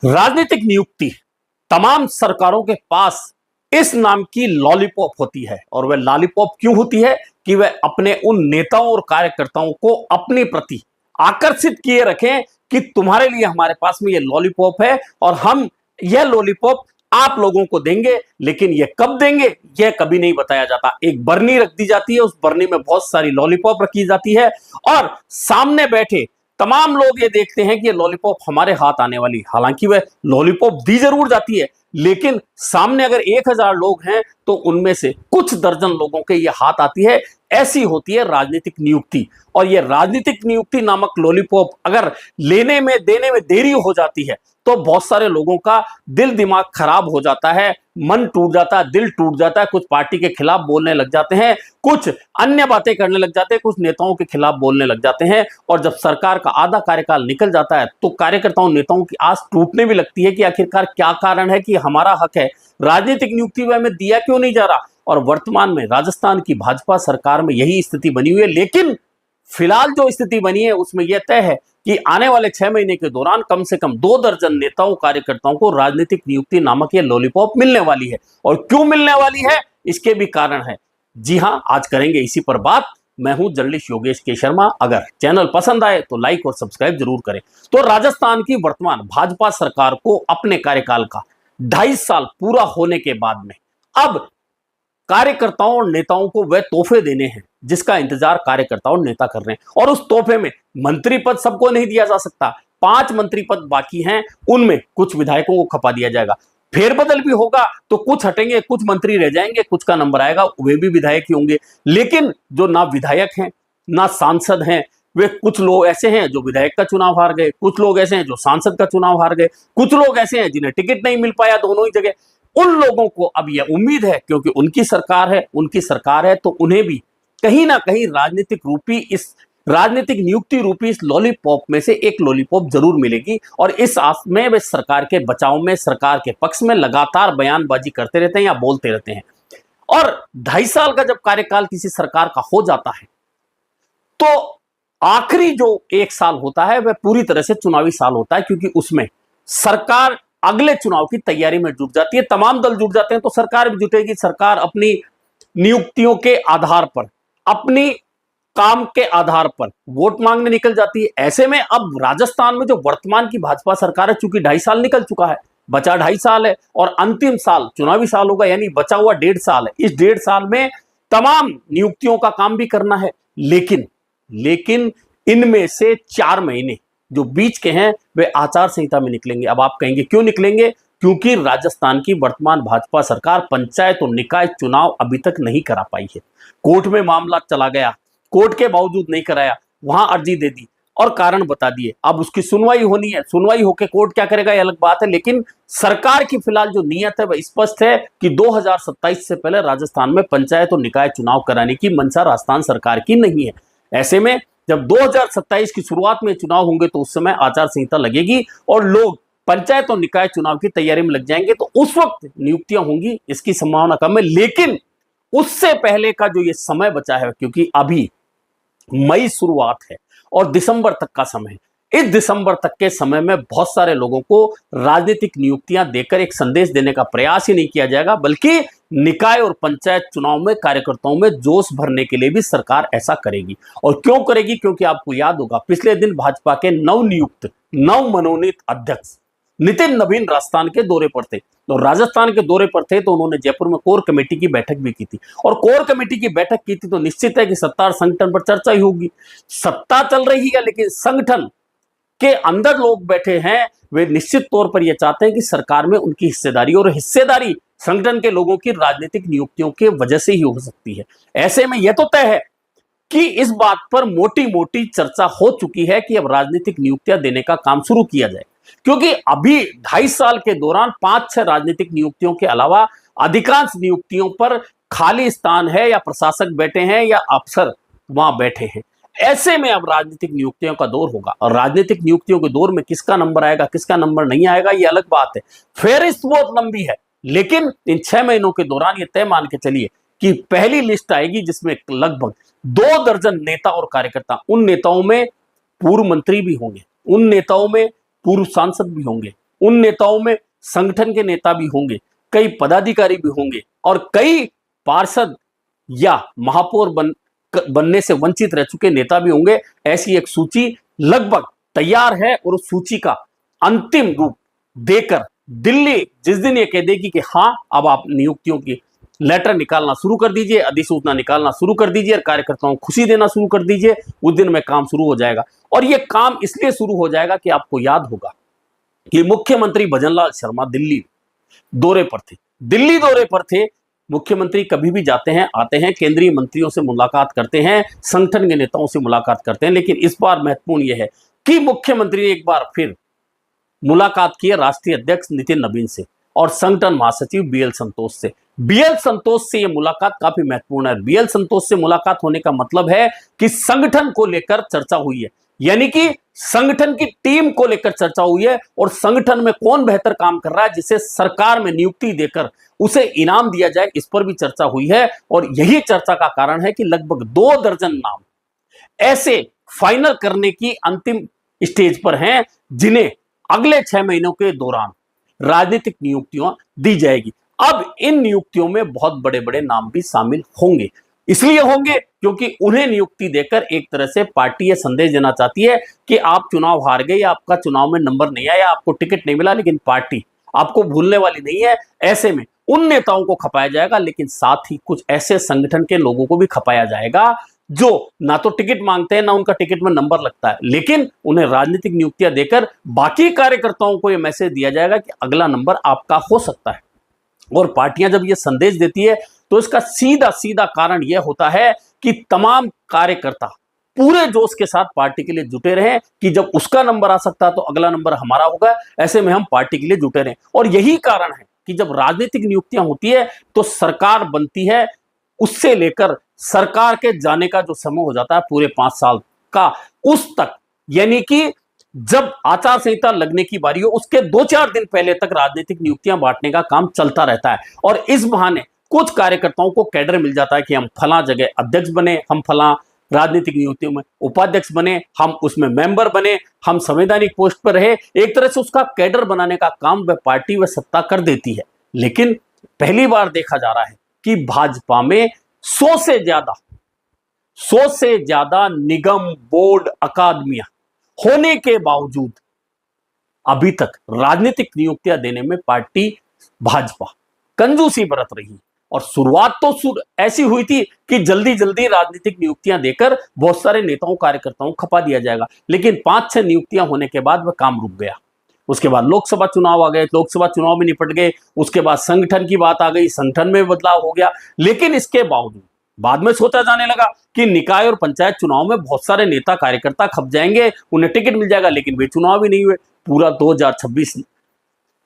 राजनीतिक नियुक्ति तमाम सरकारों के पास इस नाम की लॉलीपॉप होती है। और वह लॉलीपॉप क्यों होती है कि वह अपने उन नेताओं और कार्यकर्ताओं को अपने प्रति आकर्षित किए रखें कि तुम्हारे लिए हमारे पास में यह लॉलीपॉप है और हम यह लॉलीपॉप आप लोगों को देंगे। लेकिन यह कब देंगे यह कभी नहीं बताया जाता। एक बरनी रख दी जाती है, उस बरनी में बहुत सारी लॉलीपॉप रखी जाती है और सामने बैठे तमाम लोग ये देखते हैं कि ये लॉलीपॉप हमारे हाथ आने वाली। हालांकि वह लॉलीपॉप दी जरूर जाती है, लेकिन सामने अगर 1000 लोग हैं तो उनमें से कुछ दर्जन लोगों के ये हाथ आती है। ऐसी होती है राजनीतिक नियुक्ति। और ये राजनीतिक नियुक्ति नामक लॉलीपॉप अगर लेने में देने में देरी हो जाती है तो बहुत सारे लोगों का दिल दिमाग खराब हो जाता है, मन टूट जाता है, दिल टूट जाता है। कुछ पार्टी के खिलाफ बोलने लग जाते हैं, कुछ अन्य बातें करने लग जाते हैं, कुछ नेताओं के खिलाफ बोलने लग जाते हैं। और जब सरकार का आधा कार्यकाल निकल जाता है तो कार्यकर्ताओं नेताओं की आस टूटने भी लगती है कि आखिरकार क्या कारण है कि हमारा हक है, राजनीतिक नियुक्ति में हमें दिया क्यों नहीं जा रहा। और वर्तमान में राजस्थान की भाजपा सरकार में यही स्थिति बनी हुई है। लेकिन फिलहाल जो स्थिति बनी है उसमें यह तय है कि आने वाले 6 महीने के दौरान कम से कम 2 दर्जन नेताओं कार्यकर्ताओं को राजनीतिक नियुक्ति नामक यह लॉलीपॉप मिलने वाली है। और क्यों मिलने वाली है इसके भी कारण है। जी हां, आज करेंगे इसी पर बात। मैं हूं जर्नलिस्ट योगेश के शर्मा। अगर चैनल पसंद आए तो लाइक और सब्सक्राइब जरूर करें। तो राजस्थान की वर्तमान भाजपा सरकार को अपने कार्यकाल का 2.5 साल पूरा होने के बाद में अब कार्यकर्ताओं और नेताओं को वह तोहफे देने हैं जिसका इंतजार कार्यकर्ता और नेता कर रहे हैं। और उस तोहफे में मंत्री पद सबको नहीं दिया जा सकता। 5 मंत्री पद बाकी हैं, उनमें कुछ विधायकों को खपा दिया जाएगा। फेरबदल भी होगा तो कुछ हटेंगे, कुछ मंत्री रह जाएंगे, कुछ का नंबर आएगा, वे भी विधायक ही होंगे। लेकिन जो ना विधायक हैं ना सांसद हैं, वे कुछ लोग ऐसे हैं जो विधायक का चुनाव हार गए, कुछ लोग ऐसे हैं जो सांसद का चुनाव हार गए, कुछ लोग ऐसे हैं जिन्हें टिकट नहीं मिल पाया दोनों ही जगह। उन लोगों को अब यह उम्मीद है, क्योंकि उनकी सरकार है तो उन्हें भी कहीं ना कहीं राजनीतिक नियुक्ति रूपी इस लॉलीपॉप में से एक लॉलीपॉप जरूर मिलेगी। और इस आस में वे सरकार के बचाव में, सरकार के पक्ष में लगातार बयानबाजी करते रहते हैं या बोलते रहते हैं। और 2.5 साल का जब कार्यकाल किसी सरकार का हो जाता है तो आखिरी जो 1 साल होता है वह पूरी तरह से चुनावी साल होता है, क्योंकि उसमें सरकार अगले चुनाव की तैयारी में जुट जाती है। तमाम दल जुट जाते हैं तो सरकार भी जुटेगी। सरकार अपनी नियुक्तियों के आधार पर, अपनी काम के आधार पर वोट मांगने निकल जाती है। ऐसे में अब राजस्थान में जो वर्तमान की भाजपा सरकार है, चूंकि 2.5 साल निकल चुका है, बचा 2.5 साल है और अंतिम साल चुनावी साल होगा, यानी बचा हुआ 1.5 साल है। इस 1.5 साल में तमाम नियुक्तियों का काम भी करना है। लेकिन इनमें से 4 महीने जो बीच के हैं वे आचार संहिता में निकलेंगे। अब आप कहेंगे क्यों निकलेंगे? क्योंकि राजस्थान की वर्तमान भाजपा सरकार पंचायत और निकाय चुनाव अभी तक नहीं करा पाई है। कोर्ट में मामला चला गया, कोर्ट के बावजूद नहीं कराया, वहां अर्जी दे दी और कारण बता दिए। अब उसकी सुनवाई होनी है, सुनवाई होकर कोर्ट क्या करेगा ये अलग बात है। लेकिन सरकार की फिलहाल जो नीयत है वह स्पष्ट है कि 2027 से पहले राजस्थान में पंचायत और निकाय चुनाव कराने की मंशा राजस्थान सरकार की नहीं है। ऐसे में जब 2027 की शुरुआत में चुनाव होंगे तो उस समय आचार संहिता लगेगी और लोग पंचायत और निकाय चुनाव की तैयारी में लग जाएंगे। तो उस वक्त नियुक्तियां होंगी, इसकी संभावना कम है। लेकिन उससे पहले का जो ये समय बचा है, क्योंकि अभी मई शुरुआत है और दिसंबर तक का समय है, इस दिसंबर तक के समय में बहुत सारे लोगों को राजनीतिक नियुक्तियां देकर एक संदेश देने का प्रयास ही नहीं किया जाएगा, बल्कि निकाय और पंचायत चुनाव में कार्यकर्ताओं में जोश भरने के लिए भी सरकार ऐसा करेगी। और क्यों करेगी? क्योंकि आपको याद होगा पिछले दिन भाजपा के नवमनोनीत अध्यक्ष नितिन नवीन राजस्थान के दौरे पर थे। तो राजस्थान के दौरे पर थे तो उन्होंने जयपुर में कोर कमेटी की बैठक भी की थी। और कोर कमेटी की बैठक की थी तो निश्चित है कि सत्ता और संगठन पर चर्चा ही होगी। सत्ता चल रही है लेकिन संगठन के अंदर लोग बैठे हैं, वे निश्चित तौर पर यह चाहते हैं कि सरकार में उनकी हिस्सेदारी, और हिस्सेदारी संगठन के लोगों की राजनीतिक नियुक्तियों के वजह से ही हो सकती है। ऐसे में यह तो तय है कि इस बात पर मोटी मोटी चर्चा हो चुकी है कि अब राजनीतिक नियुक्तियां देने का काम शुरू किया जाए, क्योंकि अभी 2.5 साल के दौरान 5-6 राजनीतिक नियुक्तियों के अलावा अधिकांश नियुक्तियों पर खाली स्थान है, या प्रशासक बैठे हैं या अफसर वहां बैठे हैं। ऐसे में अब राजनीतिक नियुक्तियों का दौर होगा और राजनीतिक नियुक्तियों के दौर में किसका नंबर आएगा, किसका नंबर नहीं आएगा, यह अलग बात है। फेहरिस्त बहुत लंबी है, लेकिन इन 6 महीनों के दौरान ये तय मान के चलिए कि पहली लिस्ट आएगी जिसमें लगभग 2 दर्जन नेता और कार्यकर्ता, उन नेताओं में पूर्व मंत्री भी होंगे, उन नेताओं में पूर्व सांसद भी होंगे, उन नेताओं में संगठन के नेता भी होंगे, कई पदाधिकारी भी होंगे और कई पार्षद या महापौर बनने से वंचित रह चुके नेता भी होंगे। ऐसी एक सूची लगभग तैयार है और उस सूची का अंतिम रूप देकर दिल्ली जिस दिन ये कह देगी कि हाँ अब आप नियुक्तियों की लेटर निकालना शुरू कर दीजिए, अधिसूचना निकालना शुरू कर दीजिए और कार्यकर्ताओं को खुशी देना शुरू कर दीजिए, उस दिन में काम शुरू हो जाएगा। और ये काम इसलिए शुरू हो जाएगा कि आपको याद होगा कि मुख्यमंत्री भजनलाल शर्मा दिल्ली दौरे पर थे। दिल्ली दौरे पर थे। मुख्यमंत्री कभी भी जाते हैं, आते हैं, केंद्रीय मंत्रियों से मुलाकात करते हैं, संगठन के नेताओं से मुलाकात करते हैं, लेकिन इस बार महत्वपूर्ण यह है कि मुख्यमंत्री ने एक बार फिर मुलाकात की है राष्ट्रीय अध्यक्ष नितिन नवीन से और संगठन महासचिव बीएल संतोष से। बीएल संतोष से यह मुलाकात काफी महत्वपूर्ण है। बीएल संतोष से मुलाकात होने का मतलब है कि संगठन को लेकर चर्चा हुई है, यानी कि संगठन की टीम को लेकर चर्चा हुई है और संगठन में कौन बेहतर काम कर रहा है जिसे सरकार में नियुक्ति देकर उसे इनाम दिया जाए, इस पर भी चर्चा हुई है। और यही चर्चा का कारण है कि लगभग 2 दर्जन नाम ऐसे फाइनल करने की अंतिम स्टेज पर हैं जिन्हें अगले 6 महीनों के दौरान राजनीतिक नियुक्तियां दी जाएगी। अब इन नियुक्तियों में बहुत बड़े बड़े नाम भी शामिल होंगे, इसलिए होंगे क्योंकि उन्हें नियुक्ति देकर एक तरह से पार्टी यह संदेश देना चाहती है कि आप चुनाव हार गए या आपका चुनाव में नंबर नहीं आया, आपको टिकट नहीं मिला, लेकिन पार्टी आपको भूलने वाली नहीं है। ऐसे में उन नेताओं को खपाया जाएगा, लेकिन साथ ही कुछ ऐसे संगठन के लोगों को भी खपाया जाएगा जो ना तो टिकट मांगते हैं, ना उनका टिकट में नंबर लगता है, लेकिन उन्हें राजनीतिक नियुक्तियां देकर बाकी कार्यकर्ताओं को यह मैसेज दिया जाएगा कि अगला नंबर आपका हो सकता है। और पार्टियां जब यह संदेश देती है तो इसका सीधा सीधा कारण यह होता है कि तमाम कार्यकर्ता पूरे जोश के साथ पार्टी के लिए जुटे रहे कि जब उसका नंबर आ सकता है तो अगला नंबर हमारा होगा, ऐसे में हम पार्टी के लिए जुटे रहे। और यही कारण है कि जब राजनीतिक नियुक्तियां होती है तो सरकार बनती है, उससे लेकर सरकार के जाने का जो समय हो जाता है पूरे 5 साल का, उस तक, यानी कि जब आचार संहिता लगने की बारी हो उसके 2-4 दिन पहले तक राजनीतिक नियुक्तियां बांटने का काम चलता रहता है। और इस बहाने कुछ कार्यकर्ताओं को कैडर मिल जाता है कि हम फला जगह अध्यक्ष बने, हम फला राजनीतिक नियुक्तियों में उपाध्यक्ष बने, हम उसमें मेंबर बने, हम संवैधानिक पोस्ट पर रहे। एक तरह से उसका कैडर बनाने का काम वह पार्टी व सत्ता कर देती है। लेकिन पहली बार देखा जा रहा है कि भाजपा में 100 से ज्यादा निगम, बोर्ड, अकादमियां होने के बावजूद अभी तक राजनीतिक नियुक्तियां देने में पार्टी भाजपा कंजूसी बरत रही। और शुरुआत तो ऐसी हुई थी कि जल्दी जल्दी राजनीतिक नियुक्तियां देकर बहुत सारे नेताओं कार्यकर्ताओं को खपा दिया जाएगा, लेकिन 5-6 नियुक्तियां होने के बाद वह काम रुक गया। उसके बाद लोकसभा चुनाव आ गए, लोकसभा चुनाव में निपट गए, उसके बाद संगठन की बात आ गई, संगठन में बदलाव हो गया। लेकिन इसके बावजूद बाद में सोचा जाने लगा कि निकाय और पंचायत चुनाव में बहुत सारे नेता कार्यकर्ता खप जाएंगे, उन्हें टिकट मिल जाएगा, लेकिन वे चुनाव भी नहीं हुए। पूरा 2026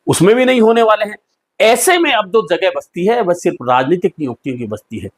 उसमें भी नहीं होने वाले हैं। ऐसे में अब जो जगह बचती है वह सिर्फ राजनीतिक नियुक्तियों की बचती है।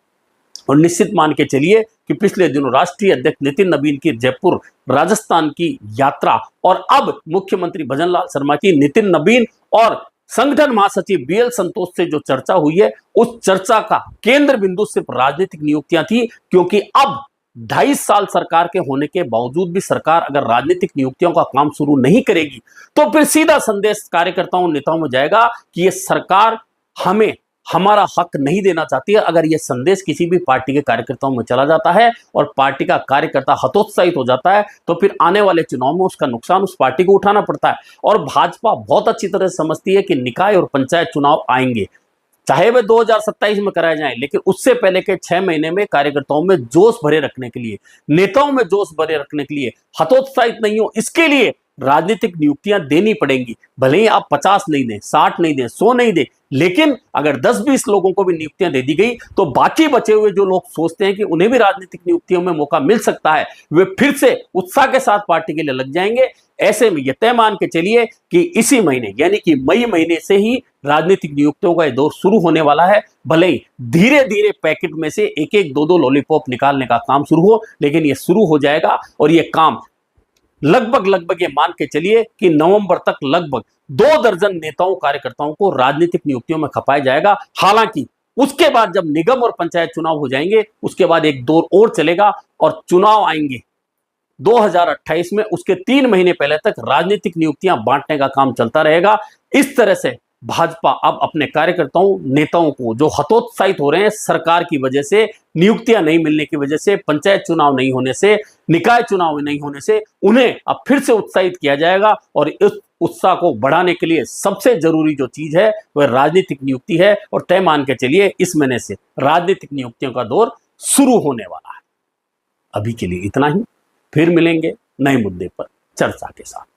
और निश्चित मान के चलिए कि पिछले दिनों राष्ट्रीय अध्यक्ष नितिन नवीन की जयपुर राजस्थान की यात्रा और अब मुख्यमंत्री भजनलाल शर्मा की नितिन नवीन और संगठन महासचिव बीएल संतोष से जो चर्चा हुई है, उस चर्चा का केंद्र बिंदु सिर्फ राजनीतिक नियुक्तियां थी। क्योंकि अब 2.5 साल सरकार के होने के बावजूद भी सरकार अगर राजनीतिक नियुक्तियों का काम शुरू नहीं करेगी तो फिर सीधा संदेश कार्यकर्ताओं नेताओं में जाएगा कि यह सरकार हमें हमारा हक नहीं देना चाहती है। अगर यह संदेश किसी भी पार्टी के कार्यकर्ताओं में चला जाता है और पार्टी का कार्यकर्ता हतोत्साहित हो जाता है तो फिर आने वाले चुनाव में उसका नुकसान उस पार्टी को उठाना पड़ता है। और भाजपा बहुत अच्छी तरह से समझती है कि निकाय और पंचायत चुनाव आएंगे, चाहे वे 2027 में कराए जाएं, लेकिन उससे पहले के 6 महीने में कार्यकर्ताओं में जोश भरे रखने के लिए, नेताओं में जोश भरे रखने के लिए, हतोत्साहित नहीं हो इसके लिए राजनीतिक नियुक्तियां देनी पड़ेंगी। भले ही आप 50 नहीं दें, 60 नहीं दें, 100 नहीं दें, लेकिन अगर 10-20 लोगों को भी नियुक्तियां दे दी गई तो बाकी बचे हुए जो लोग सोचते हैं कि उन्हें भी राजनीतिक नियुक्तियों में मौका मिल सकता है, वे फिर से उत्साह के साथ पार्टी के लिए लग जाएंगे। ऐसे में यह तय मान के चलिए कि इसी महीने यानी कि मई महीने से ही राजनीतिक नियुक्तियों का दौर शुरू होने वाला है। भले ही धीरे धीरे पैकेट में से 1-1, 2-2 लॉलीपॉप निकालने का काम शुरू हो, लेकिन यह शुरू हो जाएगा। और यह काम लगभग ये मान के चलिए कि नवंबर तक लगभग 2 दर्जन नेताओं कार्यकर्ताओं को राजनीतिक नियुक्तियों में खपाया जाएगा। हालांकि उसके बाद जब निगम और पंचायत चुनाव हो जाएंगे उसके बाद एक दौर और चलेगा और चुनाव आएंगे 2028 में उसके 3 महीने पहले तक राजनीतिक नियुक्तियां बांटने का काम चलता रहेगा। इस तरह से भाजपा अब अपने कार्यकर्ताओं, नेताओं को जो हतोत्साहित हो रहे हैं सरकार की वजह से, नियुक्तियां नहीं मिलने की वजह से, पंचायत चुनाव नहीं होने से, निकाय चुनाव नहीं होने से, उन्हें अब फिर से उत्साहित किया जाएगा। और इस उत्साह को बढ़ाने के लिए सबसे जरूरी जो चीज है वह राजनीतिक नियुक्ति है। और तय मान के चलिए इस महीने से राजनीतिक नियुक्तियों का दौर शुरू होने वाला है। अभी के लिए इतना ही, फिर मिलेंगे नए मुद्दे पर चर्चा के साथ।